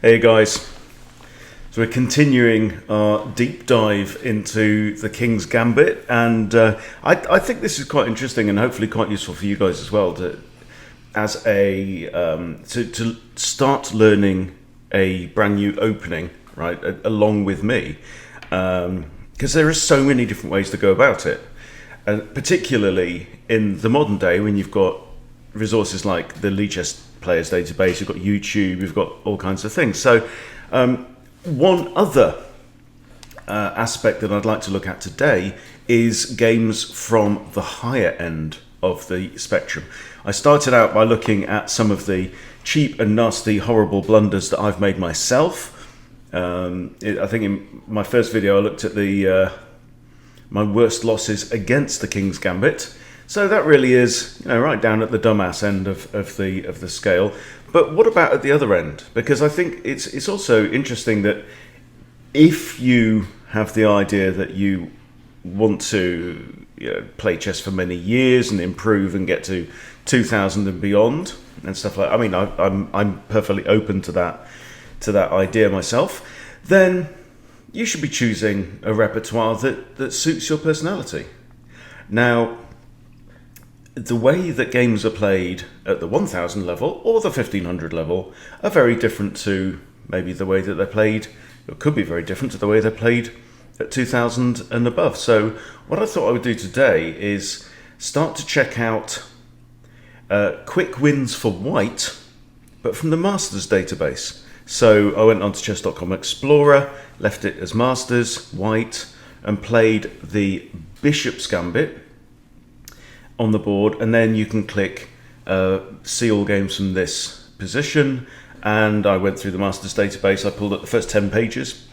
Hey guys, so we're continuing our deep dive into the King's Gambit, and I think this is quite interesting and hopefully quite useful for you guys as well to start learning a brand new opening, right, along with me, because there are so many different ways to go about it, particularly in the modern day when you've got resources like the Lichess Players Database, you've got YouTube, you've got all kinds of things. So one other aspect that I'd like to look at today is games from the higher end of the spectrum. I started out by looking at some of the cheap and nasty, horrible blunders that I've made myself. I think in my first video I looked at my worst losses against the King's Gambit. So that really is, right down at the dumbass end of the scale. But what about at the other end? Because I think it's also interesting that if you have the idea that you want to play chess for many years and improve and get to 2000 and beyond and stuff like that, I mean, I'm perfectly open to that idea myself. Then you should be choosing a repertoire that suits your personality. Now, the way that games are played at the 1000 level or the 1500 level are very different to maybe the way that they're played, or could be very different to the way they're played at 2000 and above. So what I thought I would do today is start to check out quick wins for white, but from the Masters database. So I went onto chess.com Explorer, left it as Masters, white, and played the Bishop's Gambit on the board, and then you can click see all games from this position, and I went through the Masters database. I pulled up the first 10 pages,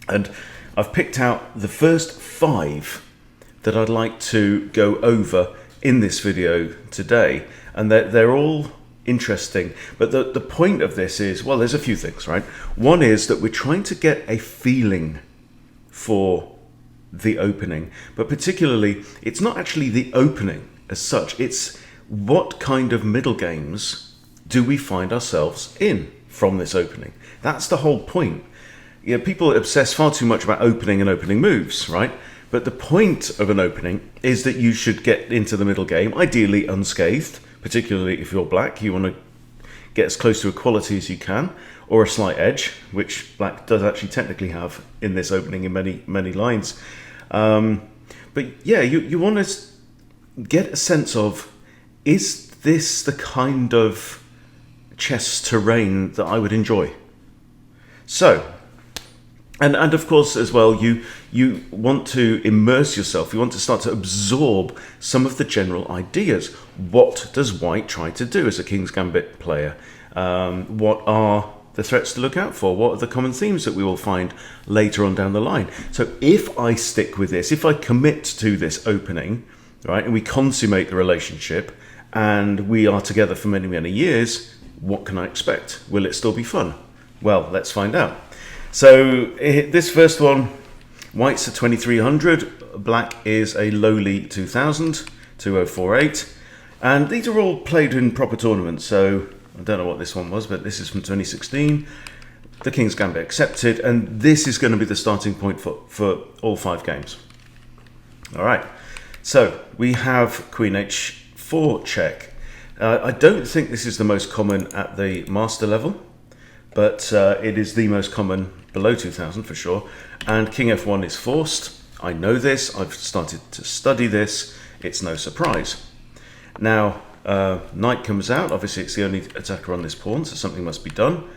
and I've picked out the first 5 that I'd like to go over in this video today, and they're all interesting. But the point of this is, well, there's a few things, right? One is that we're trying to get a feeling for the opening, but particularly it's not actually the opening as such, it's what kind of middle games do we find ourselves in from this opening. That's the whole point. People obsess far too much about opening and opening moves, right? But the point of an opening is that you should get into the middle game, ideally unscathed, particularly if you're black. You want to get as close to equality as you can, or a slight edge, which black does actually technically have in this opening in many lines. But yeah, you want to get a sense of, is this the kind of chess terrain that I would enjoy? So, and of course as well, you want to immerse yourself, you want to start to absorb some of the general ideas. What does white try to do as a King's Gambit player? What are the threats to look out for? What are the common themes that we will find later on down the line? So if I stick with this, if I commit to this opening, right, and we consummate the relationship and we are together for many years, what can I expect? Will it still be fun? Well, let's find out. So this first one, white's a 2300, black is a lowly 2000, 2048, and these are all played in proper tournaments. So I don't know what this one was, but this is from 2016. The King's Gambit accepted, and this is going to be the starting point for all 5 games. All right, so we have Queen H4 check. I don't think this is the most common at the master level, but it is the most common below 2000 for sure. And King F1 is forced. I know this, I've started to study this, it's no surprise. Now, knight comes out. Obviously it's the only attacker on this pawn, so something must be done.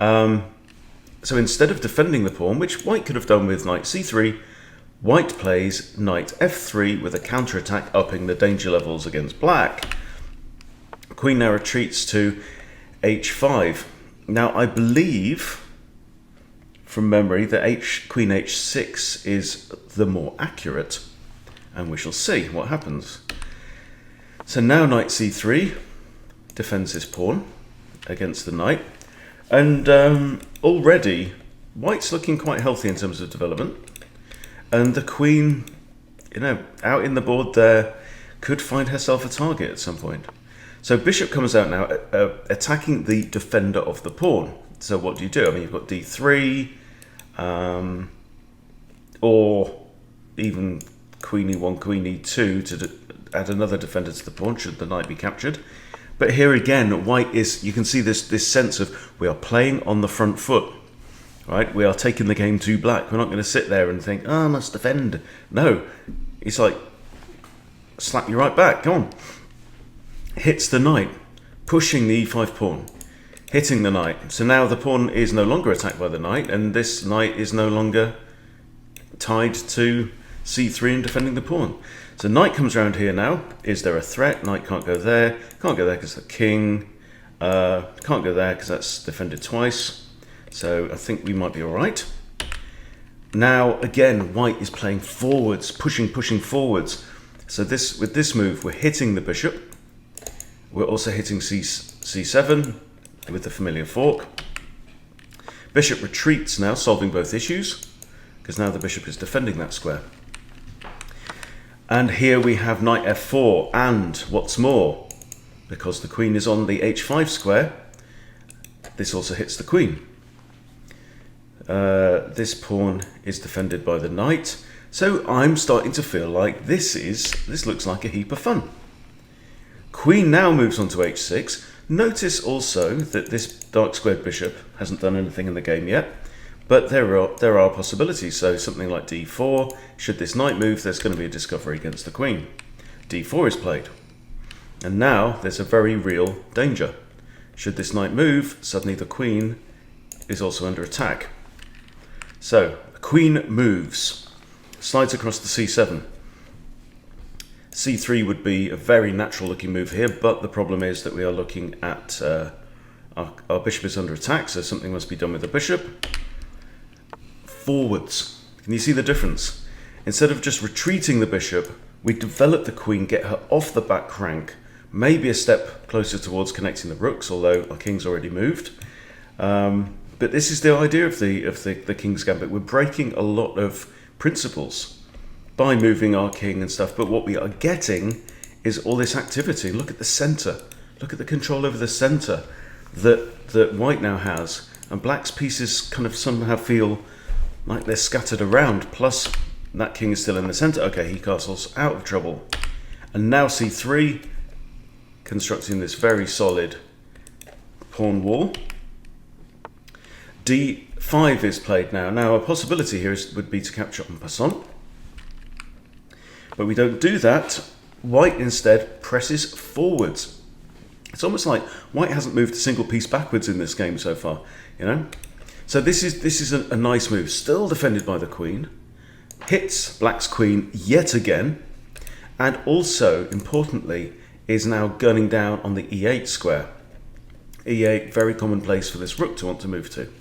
So instead of defending the pawn, which white could have done with knight c3, white plays knight f3 with a counterattack upping the danger levels against black. Queen now retreats to h5. Now I believe from memory that Queen h6 is the more accurate, and we shall see what happens. So now knight c3 defends his pawn against the knight, and already white's looking quite healthy in terms of development, and the queen, out in the board there, could find herself a target at some point. So bishop comes out now, attacking the defender of the pawn. So what do you do? I mean, you've got d3, or even queen e1, queen e2 to add another defender to the pawn should the knight be captured. But here again, white is, you can see this sense of we are playing on the front foot, right? We are taking the game to black. We're not going to sit there and think, oh, I must defend. No, it's like, slap you right back, come on. Hits the knight, pushing the e5 pawn, hitting the knight. So now the pawn is no longer attacked by the knight, and this knight is no longer tied to c3 and defending the pawn. So knight comes around here now. Is there a threat? Knight can't go there. Can't go there because the king. Can't go there because that's defended twice. So I think we might be all right. Now again, white is playing forwards, pushing forwards. So with this move, we're hitting the bishop. We're also hitting c7 with the familiar fork. Bishop retreats now, solving both issues, because now the bishop is defending that square. And here we have knight f4, and what's more, because the queen is on the h5 square, this also hits the queen. This pawn is defended by the knight, so I'm starting to feel like this looks like a heap of fun. Queen now moves on to h6. Notice also that this dark squared bishop hasn't done anything in the game yet, but there are possibilities. So something like d4, should this knight move, there's going to be a discovery against the queen. d4 is played. And now there's a very real danger. Should this knight move, suddenly the queen is also under attack. So the queen moves, slides across to c7. c3 would be a very natural looking move here, but the problem is that we are looking at our bishop is under attack, so something must be done with the bishop. Forwards. Can you see the difference? Instead of just retreating the bishop, we develop the queen, get her off the back rank, maybe a step closer towards connecting the rooks, although our king's already moved. But this is the idea of the King's Gambit. We're breaking a lot of principles by moving our king and stuff, but what we are getting is all this activity. Look at the center. Look at the control over the center that white now has, and black's pieces kind of somehow feel like they're scattered around, plus that king is still in the center. Okay, he castles out of trouble. And now c3, constructing this very solid pawn wall. d5 is played now. Now a possibility here would be to capture en passant, but we don't do that. White instead presses forwards. It's almost like white hasn't moved a single piece backwards in this game so far, you know? So this is a nice move, still defended by the queen, hits black's queen yet again, and also, importantly, is now gunning down on the e8 square. e8, very common place for this rook to want to move to.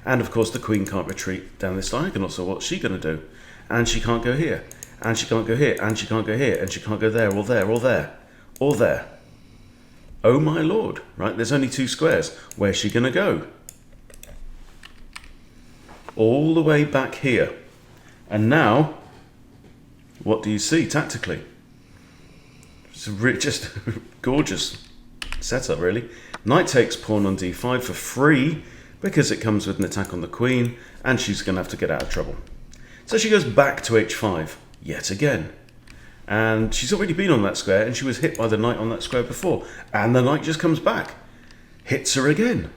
And of course the queen can't retreat down this diagonal, so what's she going to do? And she can't go here, and she can't go here, and she can't go here, and she can't go there, or there, or there, or there. Oh my lord, right? There's only two squares. Where's she going to go? All the way back here. And now, what do you see tactically? It's just gorgeous setup, really. Knight takes pawn on d5 for free because it comes with an attack on the queen, and she's going to have to get out of trouble. So she goes back to h5 yet again. And she's already been on that square, and she was hit by the knight on that square before. And the knight just comes back. Hits her again.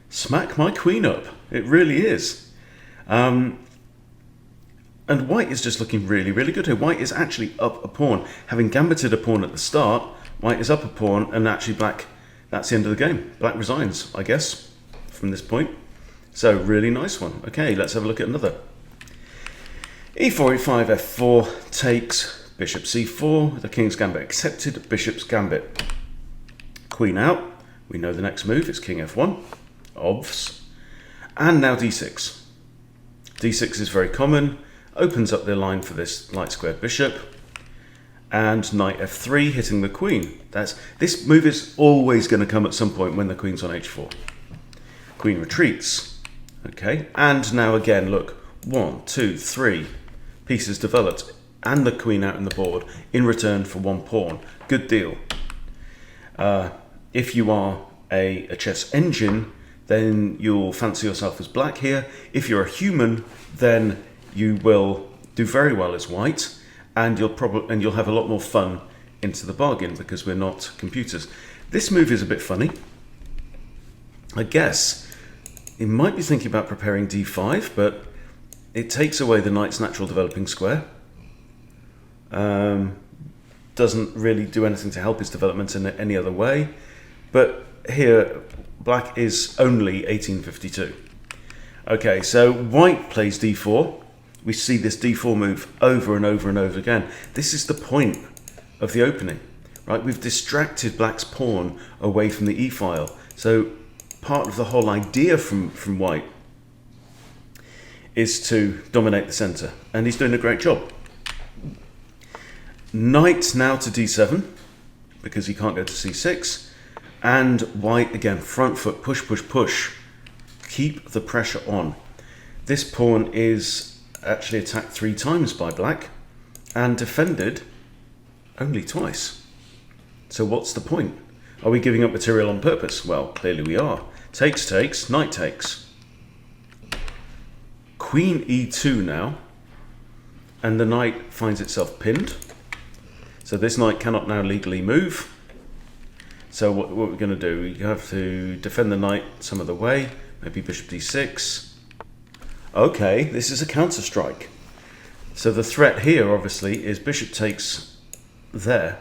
Smack my queen up. It really is. And white is just looking really, really good here. White is actually up a pawn. Having gambited a pawn at the start, white is up a pawn, and actually black, that's the end of the game. Black resigns, I guess, from this point. So, really nice one. Okay, let's have a look at another. e4, e5, f4 takes bishop c4. The King's Gambit accepted. Bishop's Gambit. Queen out. We know the next move. It's king f1. Obvs. And now d6. d6 is very common. Opens up the line for this light squared bishop. And knight f3 hitting the queen. This move is always going to come at some point when the queen's on h4. Queen retreats. Okay. And now again, look. 1, 2, 3 pieces developed, and the queen out in the board in return for one pawn. Good deal. If you are a chess engine, then you'll fancy yourself as black here. If you're a human, then you will do very well as white, and you'll have a lot more fun into the bargain because we're not computers. This move is a bit funny. I guess you might be thinking about preparing d5, but it takes away the knight's natural developing square. Doesn't really do anything to help his development in any other way. But here, black is only 1852. Okay, so white plays d4. We see this d4 move over and over and over again. This is the point of the opening, right? We've distracted black's pawn away from the e-file. So part of the whole idea from white is to dominate the center, and he's doing a great job. Knight now to d7, because he can't go to c6, and white again, front foot, push, push, push. Keep the pressure on. This pawn is actually attacked 3 times by black, and defended only twice. So what's the point? Are we giving up material on purpose? Well, clearly we are. Takes, takes, knight takes. Queen e2 now, and the knight finds itself pinned. So this knight cannot now legally move. So what we're going to do, we have to defend the knight some other way. Maybe bishop d6. Okay, this is a counter strike. So the threat here, obviously, is bishop takes there,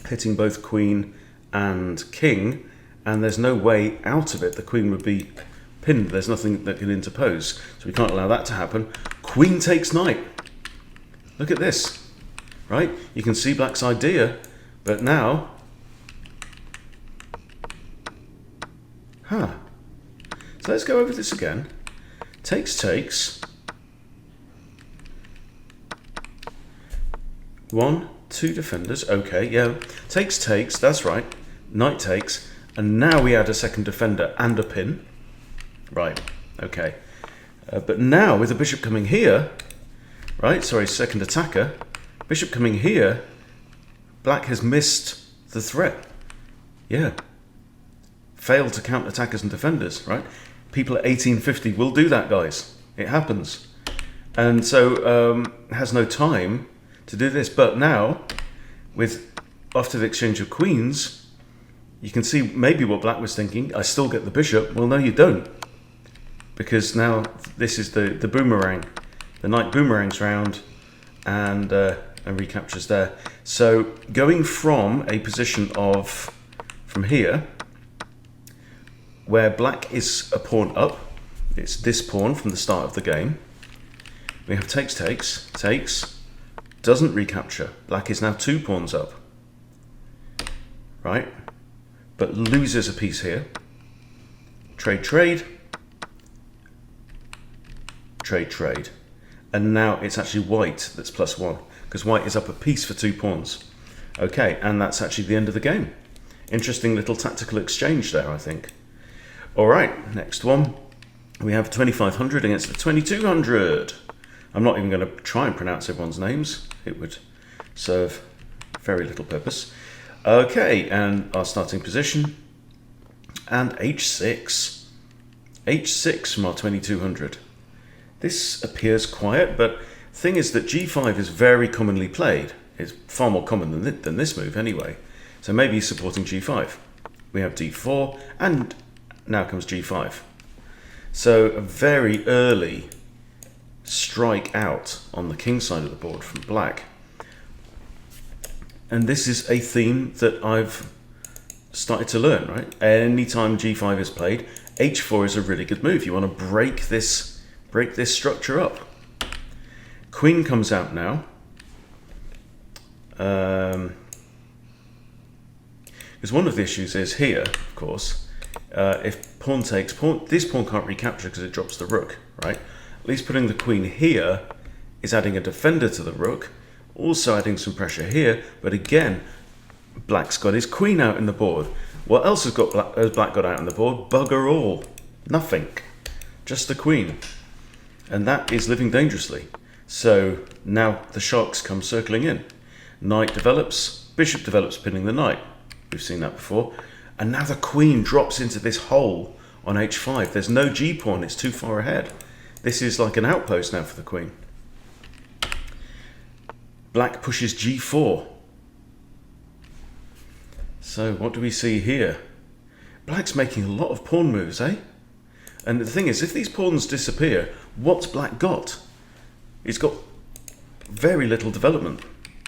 hitting both queen and king, and there's no way out of it. The queen would be pinned. There's nothing that can interpose, so we can't allow that to happen. Queen takes knight. Look at this, right? You can see black's idea, but now, so let's go over this again. Takes, takes. 1, 2 defenders. Okay, yeah. Takes, takes. That's right. Knight takes. And now we add a second defender and a pin. Right. Okay. But now with the bishop coming here, right? Sorry, second attacker. Bishop coming here. Black has missed the threat. Yeah. Failed to count attackers and defenders, right? People at 1850 will do that, guys. It happens. And so has no time to do this. But now, after the exchange of queens, you can see maybe what black was thinking. I still get the bishop. Well, no, you don't. Because now this is the boomerang. The knight boomerangs round and recaptures there. So going from a position of, from here, where black is a pawn up, it's this pawn from the start of the game. We have takes, takes, takes, doesn't recapture. Black is now 2 pawns up, right? But loses a piece here. Trade, trade, trade, trade. And now it's actually white that's +1, because white is up a piece for 2 pawns. Okay, and that's actually the end of the game. Interesting little tactical exchange there, I think. All right, next one. We have 2500 against the 2200. I'm not even going to try and pronounce everyone's names. It would serve very little purpose. Okay, and our starting position. And h6. h6 from our 2200. This appears quiet, but the thing is that g5 is very commonly played. It's far more common than this move anyway. So maybe he's supporting g5. We have d4, and now comes g5. So a very early strike out on the king side of the board from black. And this is a theme that I've started to learn, right? Anytime g5 is played, h4 is a really good move. You want to break this structure up. Queen comes out now. Because one of the issues is here, of course, if pawn takes, this pawn can't recapture because it drops the rook, right? At least putting the queen here is adding a defender to the rook, also adding some pressure here, but again, black's got his queen out in the board. What else has black got out in the board? Bugger all. Nothing. Just the queen. And that is living dangerously. So now the sharks come circling in. Knight develops, bishop develops, pinning the knight. We've seen that before. And now the queen drops into this hole on h5. There's no g-pawn, it's too far ahead. This is like an outpost now for the queen. Black pushes g4. So what do we see here? Black's making a lot of pawn moves, eh? And the thing is, if these pawns disappear, what's Black got? He's got very little development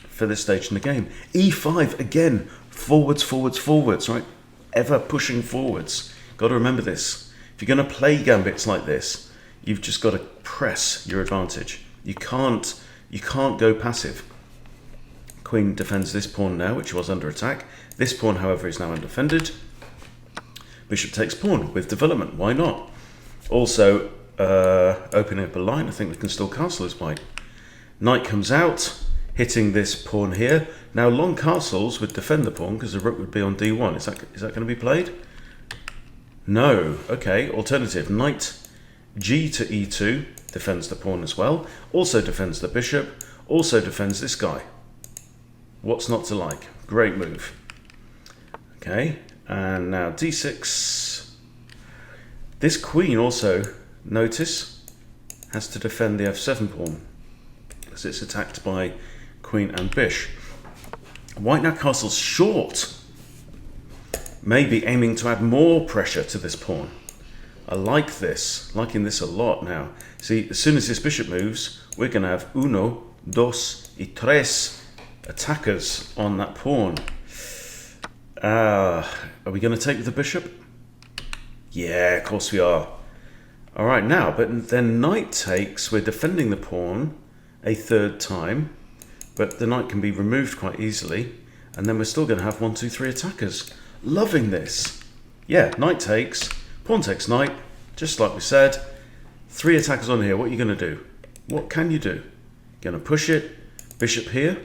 for this stage in the game. e5 again, forwards, forwards, forwards, right? Ever pushing forwards. Got to remember this. If you're going to play gambits like this, you've just got to press your advantage. You can't go passive. Queen defends this pawn now, which was under attack. This pawn, however, is now undefended. Bishop takes pawn with development. Why not? Also, opening up a line. I think we can still castle as white. Knight comes out, hitting this pawn here. Now, long castles would defend the pawn because the rook would be on d1. Is that going to be played? No. Okay. Alternative. Knight g to e2 defends the pawn as well. Also defends the bishop. Also defends this guy. What's not to like? Great move. Okay. And now d6. This queen also, notice, has to defend the f7 pawn as it's attacked by queen and bish. White now castles short, maybe aiming to add more pressure to this pawn. I like this, liking this a lot now. See, as soon as this bishop moves, we're going to have uno, dos, y tres attackers on that pawn. Are we going to take with the bishop? Yeah, of course we are. All right, now, but then knight takes. We're defending the pawn a third time, but the knight can be removed quite easily, and then we're still going to have 1, 2, 3 attackers. Loving this. Yeah, knight takes, pawn takes knight, just like we said. 3 attackers on here. What are you going to do? What can you do? Going to push it. Bishop here.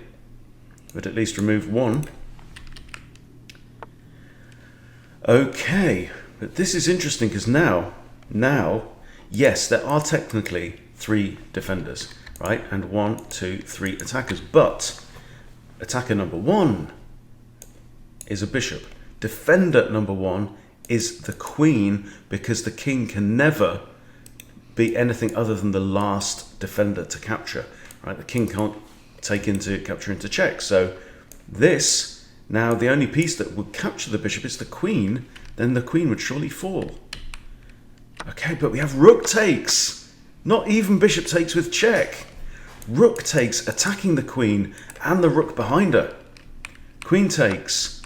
But at least remove 1. Okay, but this is interesting because now, yes, there are technically 3 defenders, right? And 1, 2, 3 attackers. But attacker number 1 is a bishop. Defender number 1 is the queen, because the king can never be anything other than the last defender to capture, right? The king can't capture into check. So this, now the only piece that would capture the bishop is the queen, then the queen would surely fall. Okay, but we have rook takes. Not even bishop takes with check. Rook takes, attacking the queen and the rook behind her. Queen takes,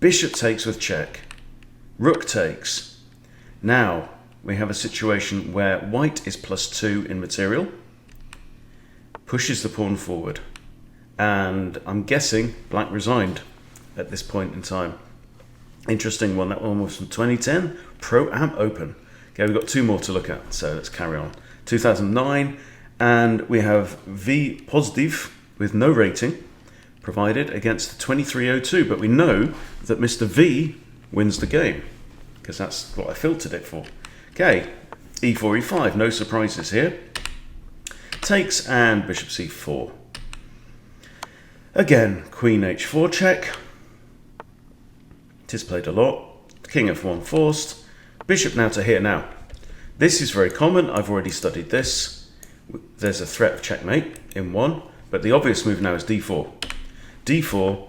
bishop takes with check, rook takes. Now we have a situation where white is +2 in material, pushes the pawn forward, and I'm guessing black resigned at this point in time. Interesting one. That one was from 2010, Pro-Am Open. Okay, we've got 2 more to look at, so let's carry on. 2009, and we have V positive with no rating provided against the 2302, but we know that Mr. V wins the game because that's what I filtered it for. Okay, e4, e5, no surprises here. Takes and bishop c4. Again, queen h4 check. It is played a lot. King f1 forced. Bishop now to here. Now, this is very common. I've already studied this. There's a threat of checkmate in 1, but the obvious move now is d4. d4.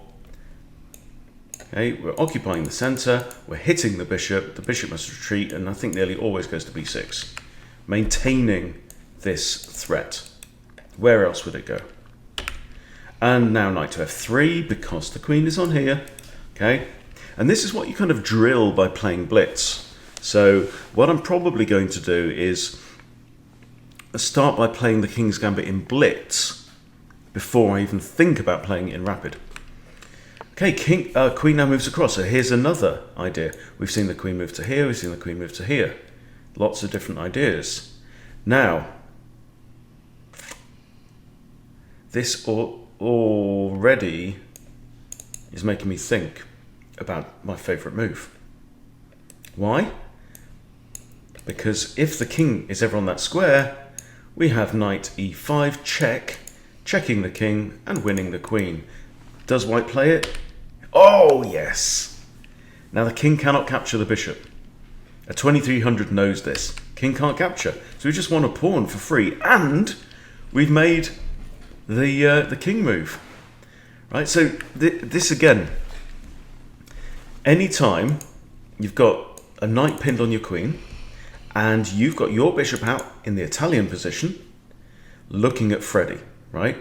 Okay, we're occupying the center. We're hitting the bishop. The bishop must retreat, and I think nearly always goes to b6, maintaining this threat. Where else would it go? And now knight to f3 because the queen is on here. Okay, and this is what you kind of drill by playing blitz. So what I'm probably going to do is start by playing the King's Gambit in blitz before I even think about playing it in rapid. Okay, queen now moves across. So here's another idea. We've seen the queen move to here. We've seen the queen move to here. Lots of different ideas. Now, this already is making me think about my favorite move. Why? Because if the king is ever on that square, we have knight e5 check, checking the king and winning the queen. Does white play it? Oh, yes. Now the king cannot capture the bishop. A 2300 knows this. King can't capture. So we just want a pawn for free. And we've made the king move. Right, so this again, anytime you've got a knight pinned on your queen and you've got your bishop out in the Italian position looking at Freddie, right?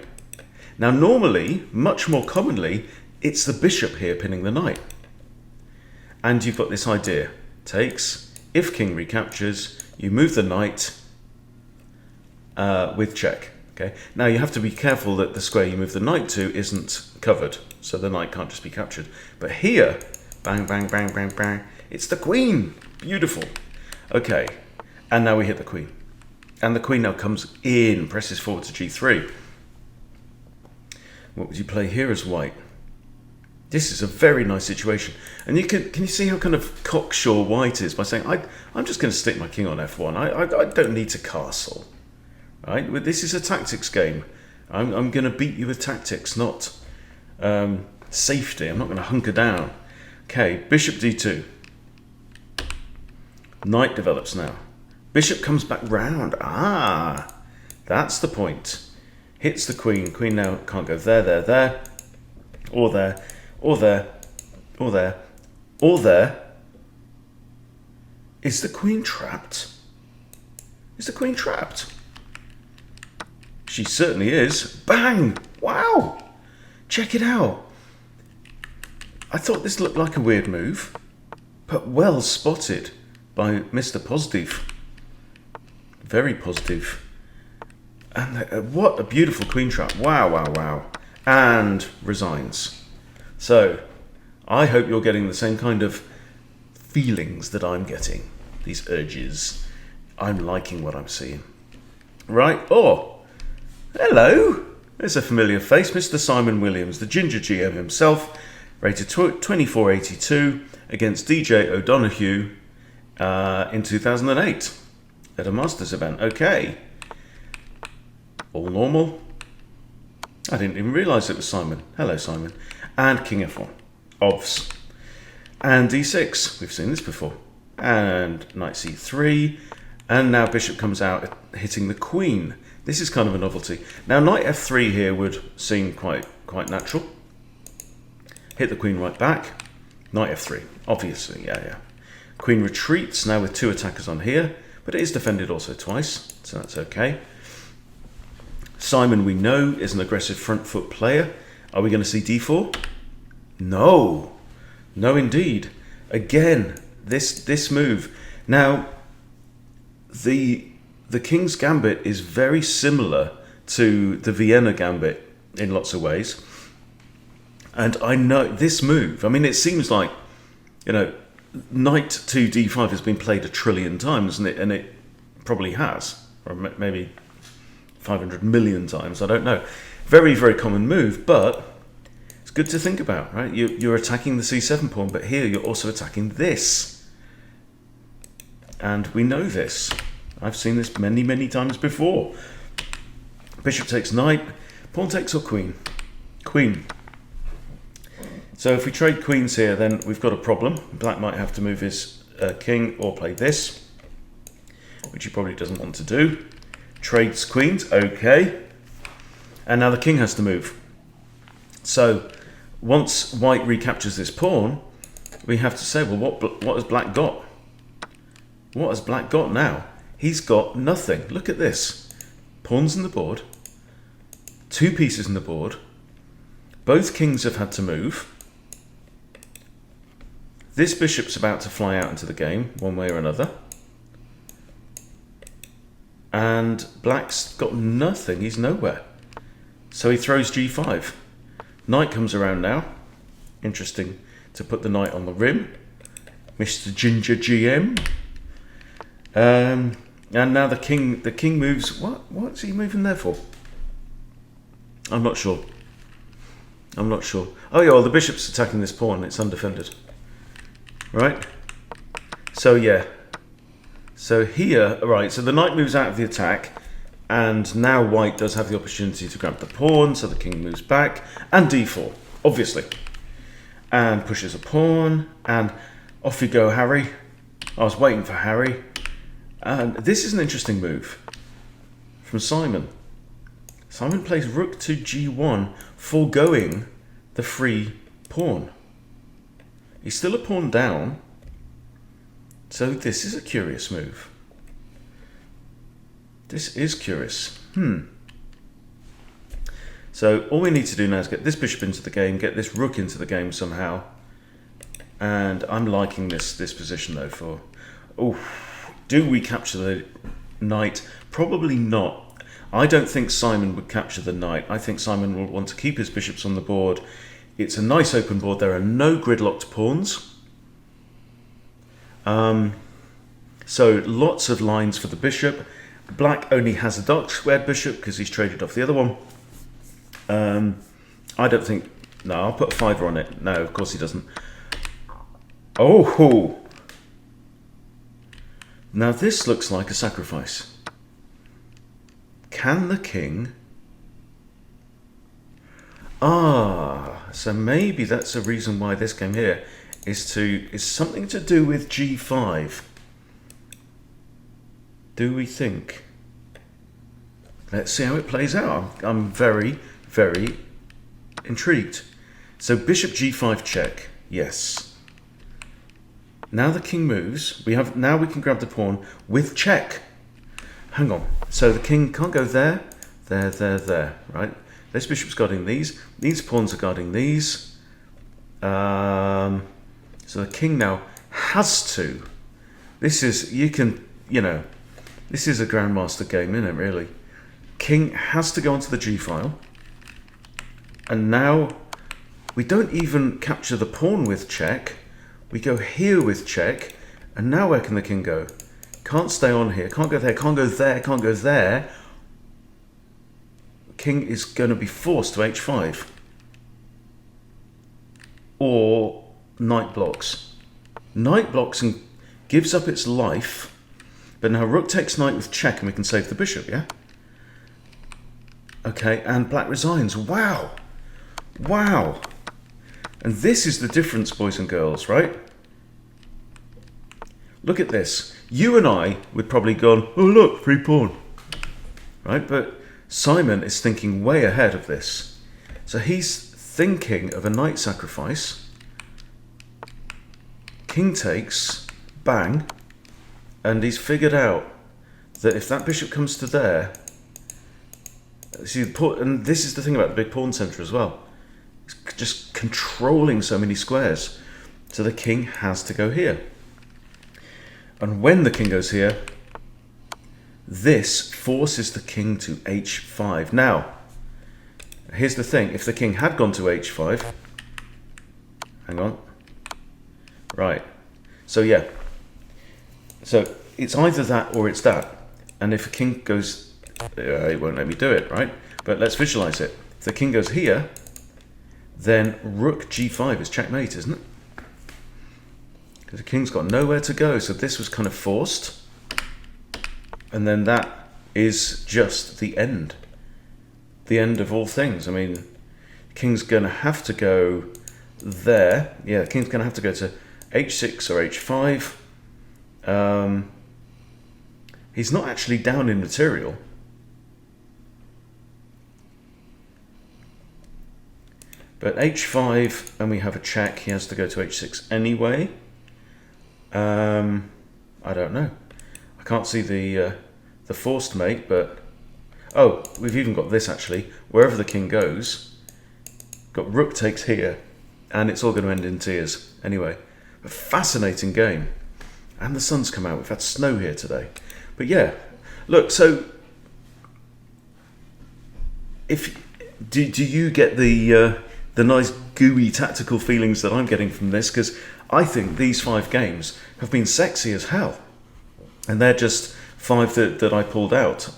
Now normally, much more commonly, it's the bishop here pinning the knight. And you've got this idea, takes, if king recaptures, you move the knight with check. Okay. Now you have to be careful that the square you move the knight to isn't covered, so the knight can't just be captured. But here, bang, bang, bang, bang, bang, it's the queen. Beautiful. Okay, and now we hit the queen. And the queen now comes in, presses forward to g3. What would you play here as white? This is a very nice situation. And can you see how kind of cocksure white is by saying, I'm just going to stick my king on f1. I don't need to castle. Right? This is a tactics game. I'm going to beat you with tactics, not safety. I'm not going to hunker down. Okay, bishop d2. Knight develops now. Bishop comes back round. Ah, that's the point. Hits the queen. Queen now can't go there, there, there, or there, or there, or there, or there. Is the queen trapped? Is the queen trapped? She certainly is. Bang! Wow! Check it out. I thought this looked like a weird move, but well spotted by Mr. Positive. Very positive. And what a beautiful queen trap. Wow, wow, wow. And resigns. So, I hope you're getting the same kind of feelings that I'm getting. These urges. I'm liking what I'm seeing. Right? Oh! Hello, there's a familiar face, Mr. Simon Williams, the Ginger GM himself, rated 2482 against DJ O'Donoghue in 2008 at a Masters event. Okay, all normal. I didn't even realise it was Simon. Hello, Simon. And King F1, obvs. And D6, we've seen this before. And Knight C3, and now Bishop comes out hitting the Queen. This is kind of a novelty. Now Knight F3 here would seem quite natural. Hit the Queen right back. Knight F3, obviously, yeah. Queen retreats now with two attackers on here, but it is defended also twice, so that's okay. Simon, we know, is an aggressive front foot player. Are we going to see D4? No. No, indeed. Again, this move. Now, the King's Gambit is very similar to the Vienna Gambit in lots of ways. And I know this move, I mean, it seems like, knight to d5 has been played 1 trillion times, and it probably has, or maybe 500 million times, I don't know. Very, very common move, but it's good to think about, right? You're attacking the c7 pawn, but here you're also attacking this. And we know this. I've seen this many, many times before. Bishop takes knight, pawn takes or queen? Queen. So if we trade queens here, then we've got a problem. Black might have to move his king or play this, which he probably doesn't want to do. Trades queens, okay. And now the king has to move. So once white recaptures this pawn, we have to say, well, what has black got? What has black got now? He's got nothing. Look at this. Pawns in the board. 2 pieces in the board. Both kings have had to move. This bishop's about to fly out into the game, one way or another. And black's got nothing. He's nowhere. So he throws g5. Knight comes around now. Interesting to put the knight on the rim. Mr. Ginger GM. And now the king moves. What's he moving there for? I'm not sure. Oh yeah, well, the bishop's attacking this pawn. It's undefended. Right? So yeah. So here, right, so the knight moves out of the attack, and now white does have the opportunity to grab the pawn, so the king moves back, and d4, obviously. And pushes a pawn, and off you go, Harry. I was waiting for Harry. And this is an interesting move from Simon. Simon plays rook to g1, foregoing the free pawn. He's still a pawn down. So this is a curious move. This is curious. So all we need to do now is get this bishop into the game, get this rook into the game somehow. And I'm liking this position though for... Oh, do we capture the knight? Probably not. I don't think Simon would capture the knight. I think Simon will want to keep his bishops on the board. It's a nice open board. There are no gridlocked pawns. So lots of lines for the bishop. Black only has a dark squared bishop because he's traded off the other one. I don't think... No, I'll put a 5 on it. No, of course he doesn't. Oh! Now this looks like a sacrifice. Can the king... so maybe that's a reason why this game here is something to do with g5. Do we think? Let's see how it plays out. I'm very, very intrigued. So bishop g5 check. Yes. Now the king moves. Now we can grab the pawn with check. Hang on. So the king can't go there, there, right? This bishop's guarding these. These pawns are guarding these. So the king now has to. This is, this is a grandmaster game, isn't it, really? King has to go onto the g-file. And now we don't even capture the pawn with check. We go here with check. And now where can the king go? Can't stay on here. Can't go there. Can't go there. Can't go there. King is going to be forced to h5. Or knight blocks. Knight blocks and gives up its life. But now rook takes knight with check and we can save the bishop, yeah? Okay, and black resigns. Wow. Wow. And this is the difference, boys and girls, right? Look at this. You and I would probably gone, oh look, free pawn. Right, but Simon is thinking way ahead of this. So he's thinking of a knight sacrifice. King takes, bang, and he's figured out that if that bishop comes to there, see, and this is the thing about the big pawn center as well. It's just controlling so many squares. So the king has to go here. And when the king goes here, this forces the king to h5. Now, here's the thing. If the king had gone to h5, hang on. Right. So yeah. So it's either that or it's that. And if a king goes, it won't let me do it, right? But let's visualize it. If the king goes here, then rook g5 is checkmate, isn't it? Because the king's got nowhere to go. So this was kind of forced. And then that is just the end. The end of all things. I mean, the king's going to have to go there. Yeah, the king's going to have to go to h6 or h5. He's not actually down in material. But h5, and we have a check. He has to go to h6 anyway. I don't know. I can't see the forced mate, but... Oh, we've even got this, actually. Wherever the king goes, got rook takes here, and it's all going to end in tears. Anyway, a fascinating game. And the sun's come out. We've had snow here today. But yeah, look, so... Do you get the nice gooey tactical feelings that I'm getting from this? Because I think these 5 games have been sexy as hell. And they're just 5 that I pulled out.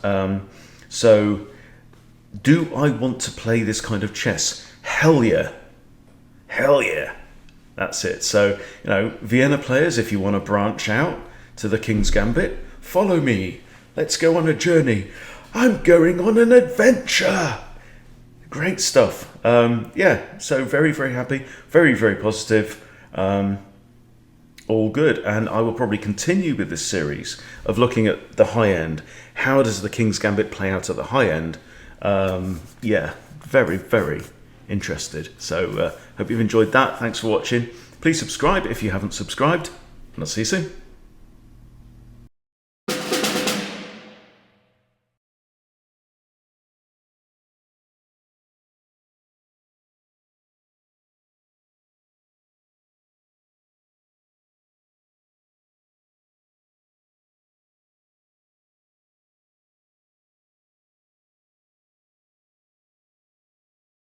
So, do I want to play this kind of chess? Hell yeah. Hell yeah. That's it. So, Vienna players, if you want to branch out to the King's Gambit, follow me. Let's go on a journey. I'm going on an adventure. Great stuff. Yeah, so very, very happy. Very, very positive. All good, and I will probably continue with this series of looking at the high end. How does the King's Gambit play out at the high end? Yeah, very, very interested. So hope you've enjoyed that. Thanks for watching. Please subscribe if you haven't subscribed, and I'll see you soon.